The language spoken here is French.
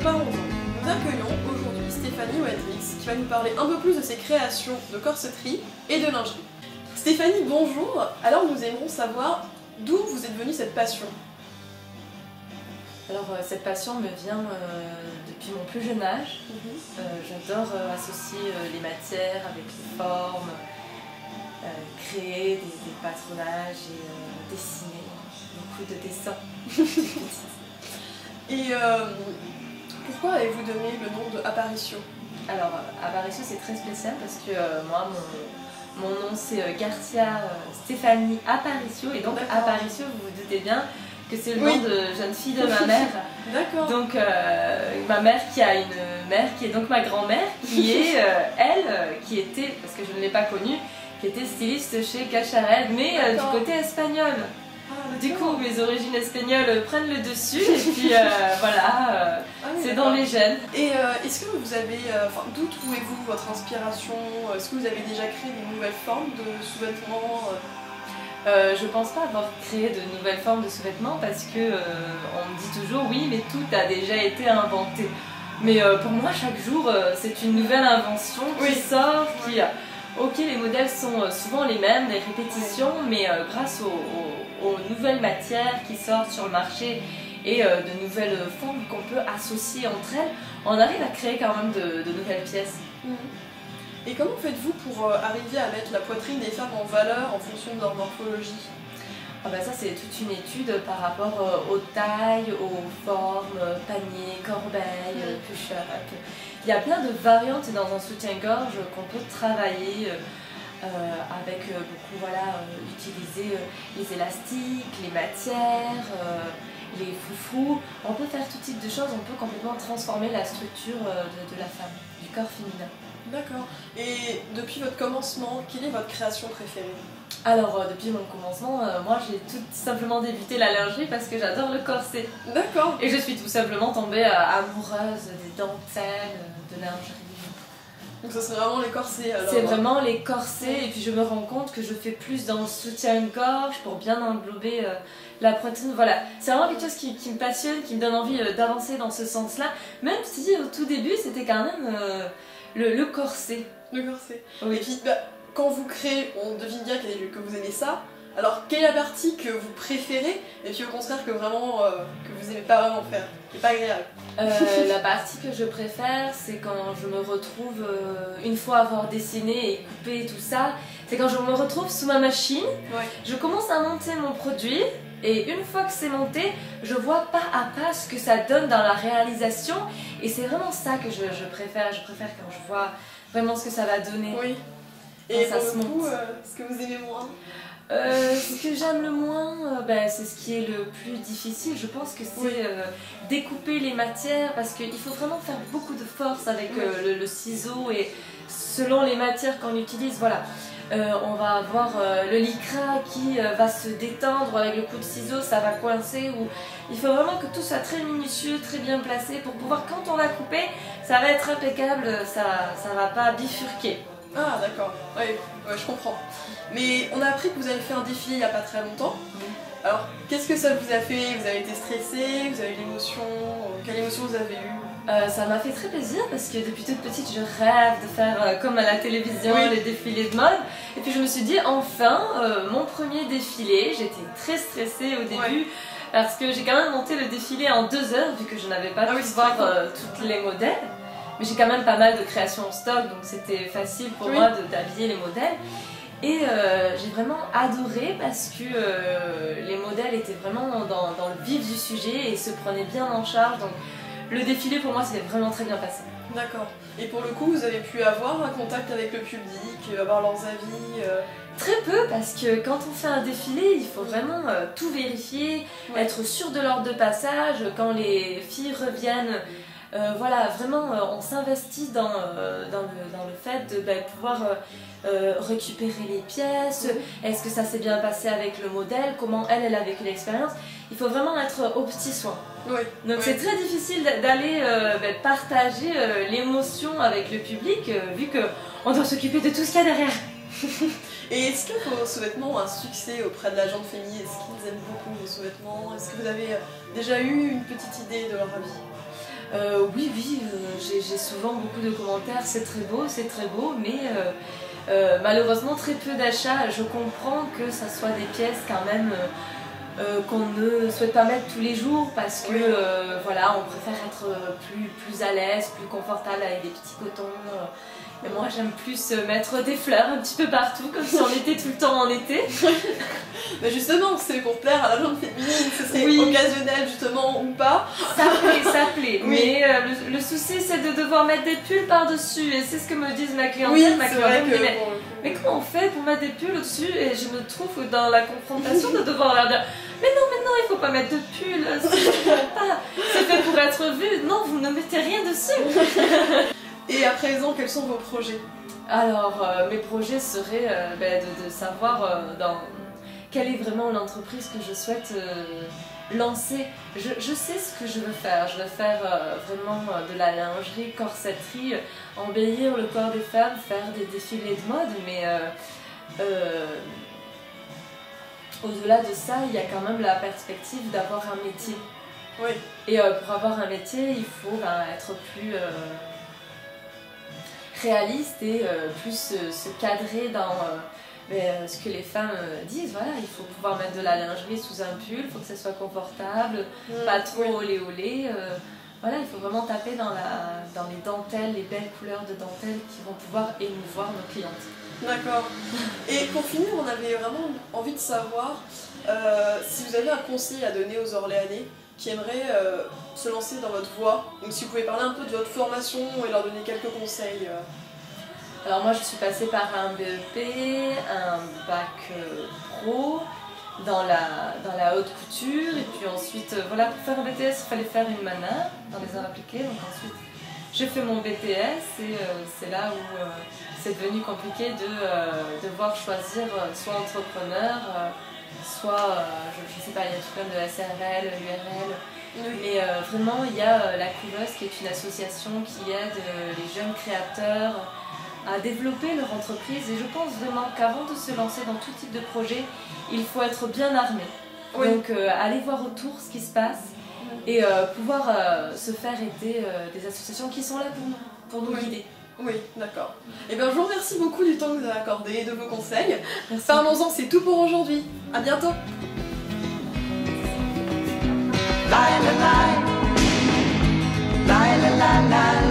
pas 11 ans. Nous accueillons aujourd'hui Stéphanie Wendrix qui va nous parler un peu plus de ses créations de corseterie et de lingerie. Stéphanie, bonjour. Alors nous aimerons savoir d'où vous est venue cette passion. Alors cette passion me vient depuis mon plus jeune âge. J'adore associer les matières avec les formes, créer des patronages et dessiner, beaucoup de dessins. Et pourquoi avez-vous donné le nom de Aparicio? Alors Aparicio c'est très spécial parce que moi mon nom c'est Garcia Stéphanie Aparicio et donc Aparicio vous vous doutez bien que c'est le nom de jeune fille de ma mère. D'accord. Donc ma mère qui a une mère qui est donc ma grand-mère qui est elle qui était, parce que je ne l'ai pas connue, qui était styliste chez Cacharel mais du côté espagnol. Du coup mes origines espagnoles prennent le dessus et puis voilà, c'est dans les gènes. Et est-ce que vous avez, d'où trouvez-vous votre inspiration? Est-ce que vous avez déjà créé des nouvelles formes de sous-vêtements? Je pense pas avoir créé de nouvelles formes de sous-vêtements parce que on me dit toujours oui mais tout a déjà été inventé. Mais pour moi chaque jour c'est une nouvelle invention qui sort, qui... Ok, les modèles sont souvent les mêmes, des répétitions, mais grâce aux nouvelles matières qui sortent sur le marché et de nouvelles formes qu'on peut associer entre elles, on arrive à créer quand même de nouvelles pièces. Et comment faites-vous pour arriver à mettre la poitrine des femmes en valeur en fonction de leur morphologie? Ah bah ça c'est toute une étude par rapport aux tailles, aux formes, paniers, corbeilles, push-up. Il y a plein de variantes dans un soutien-gorge qu'on peut travailler avec beaucoup, utiliser les élastiques, les matières, les foufous. On peut faire tout type de choses, on peut complètement transformer la structure de la femme, du corps féminin. D'accord. Et depuis votre commencement, quelle est votre création préférée? Alors, depuis mon commencement, moi j'ai tout simplement débuté la lingerie parce que j'adore le corset. D'accord. Et je suis tout simplement tombée amoureuse des dentelles, de lingerie. Donc ça serait vraiment les corsets alors? C'est vraiment les corsets et puis je me rends compte que je fais plus dans le soutien-gorge pour bien englober la poitrine. Voilà, c'est vraiment quelque chose qui me passionne, qui me donne envie d'avancer dans ce sens-là. Même si au tout début c'était quand même le corset. Le corset. Oui. Et puis quand vous créez, on devine bien que vous aimez ça. Alors quelle est la partie que vous préférez et puis au contraire que vraiment que vous aimez pas vraiment faire, qui est pas agréable? La partie que je préfère, c'est quand je me retrouve, une fois avoir dessiné et coupé tout ça, c'est quand je me retrouve sous ma machine, je commence à monter mon produit et une fois que c'est monté, je vois pas à pas ce que ça donne dans la réalisation et c'est vraiment ça que je préfère quand je vois vraiment ce que ça va donner. Oui. Et ça pour le coup, ce que vous aimez moins? Ce que j'aime le moins, c'est ce qui est le plus difficile. Je pense que c'est découper les matières parce qu'il faut vraiment faire beaucoup de force avec le ciseau et selon les matières qu'on utilise, voilà. On va avoir le lycra qui va se détendre avec le coup de ciseau, ça va coincer. Ou... Il faut vraiment que tout soit très minutieux, très bien placé pour pouvoir, quand on va couper, ça va être impeccable, ça va pas bifurquer. Ah d'accord, ouais, je comprends. Mais on a appris que vous avez fait un défilé il n'y a pas très longtemps. Alors, qu'est-ce que ça vous a fait? Vous avez été stressée? Vous avez eu l'émotion? Quelle émotion vous avez eue? Ça m'a fait très plaisir parce que depuis toute petite je rêve de faire comme à la télévision les défilés de mode. Et puis je me suis dit enfin, mon premier défilé, j'étais très stressée au début parce que j'ai quand même monté le défilé en 2 heures vu que je n'avais pas pu voir toutes les modèles. Mais j'ai quand même pas mal de créations en stock donc c'était facile pour moi d'habiller les modèles. Et j'ai vraiment adoré parce que les modèles étaient vraiment dans le vif du sujet et se prenaient bien en charge. Donc le défilé pour moi c'était vraiment très bien passé. D'accord. Et pour le coup vous avez pu avoir un contact avec le public, avoir leurs avis? Très peu parce que quand on fait un défilé il faut vraiment tout vérifier, être sûr de l'ordre de passage. Quand les filles reviennent, voilà, vraiment on s'investit dans le fait de pouvoir récupérer les pièces, est-ce que ça s'est bien passé avec le modèle, comment elle a vécu l'expérience. Il faut vraiment être aux petits soins. Donc c'est très difficile d'aller partager l'émotion avec le public vu qu'on doit s'occuper de tout ce qu'il y a derrière. Et est-ce que vos sous-vêtements ont un succès auprès de la gente féminine? Est-ce qu'ils aiment beaucoup vos sous-vêtements? Est-ce que vous avez déjà eu une petite idée de leur avis? Oui, j'ai souvent beaucoup de commentaires, c'est très beau, mais malheureusement très peu d'achats. Je comprends que ça soit des pièces quand même qu'on ne souhaite pas mettre tous les jours parce que voilà, on préfère être plus à l'aise, plus confortable avec des petits cotons. Mais moi j'aime plus mettre des fleurs un petit peu partout, comme si on était tout le temps en été. Mais justement, c'est pour plaire à la gente féminine, ce serait occasionnel justement ou pas. Ça plaît. Mais le souci c'est de devoir mettre des pulls par-dessus et c'est ce que me disent ma clientèle. Ma clientèle me dit mais comment on fait pour mettre des pulls au-dessus? Et je me trouve dans la confrontation de devoir leur dire mais non, il faut pas mettre de pull, c'est fait pour être vu, non, vous ne mettez rien dessus. Et à présent, quels sont vos projets? Alors, mes projets seraient de savoir quelle est vraiment l'entreprise que je souhaite lancer. Je sais ce que je veux faire. Je veux faire vraiment de la lingerie, corsetterie, embellir le corps des femmes, faire des défilés de mode, mais au-delà de ça, il y a quand même la perspective d'avoir un métier. Oui. Et pour avoir un métier, il faut être plus réaliste et plus se cadrer dans ce que les femmes disent. Voilà, il faut pouvoir mettre de la lingerie sous un pull, il faut que ça soit confortable, pas trop olé. Voilà, il faut vraiment taper dans les dentelles, les belles couleurs de dentelles qui vont pouvoir émouvoir nos clientes. D'accord. Et pour finir, on avait vraiment envie de savoir si vous avez un conseil à donner aux Orléanais qui aimeraient se lancer dans votre voie. Donc si vous pouvez parler un peu de votre formation et leur donner quelques conseils. Alors moi je suis passée par un BEP, un bac pro dans la haute couture et puis ensuite voilà, pour faire un BTS il fallait faire une mana dans les arts appliqués, donc ensuite j'ai fait mon BTS et c'est là où c'est devenu compliqué de devoir choisir soit entrepreneur, soit, je sais pas, il y a tout plein de SRL, URL, mais vraiment il y a la Couveuse qui est une association qui aide les jeunes créateurs à développer leur entreprise et je pense vraiment qu'avant de se lancer dans tout type de projet, il faut être bien armé. Oui. Donc aller voir autour ce qui se passe et pouvoir se faire aider des associations qui sont là pour nous guider. Oui, d'accord. Et bien je vous remercie beaucoup du temps que vous avez accordé et de vos conseils. Parlons-en, c'est tout pour aujourd'hui. À bientôt. La la la la la la la.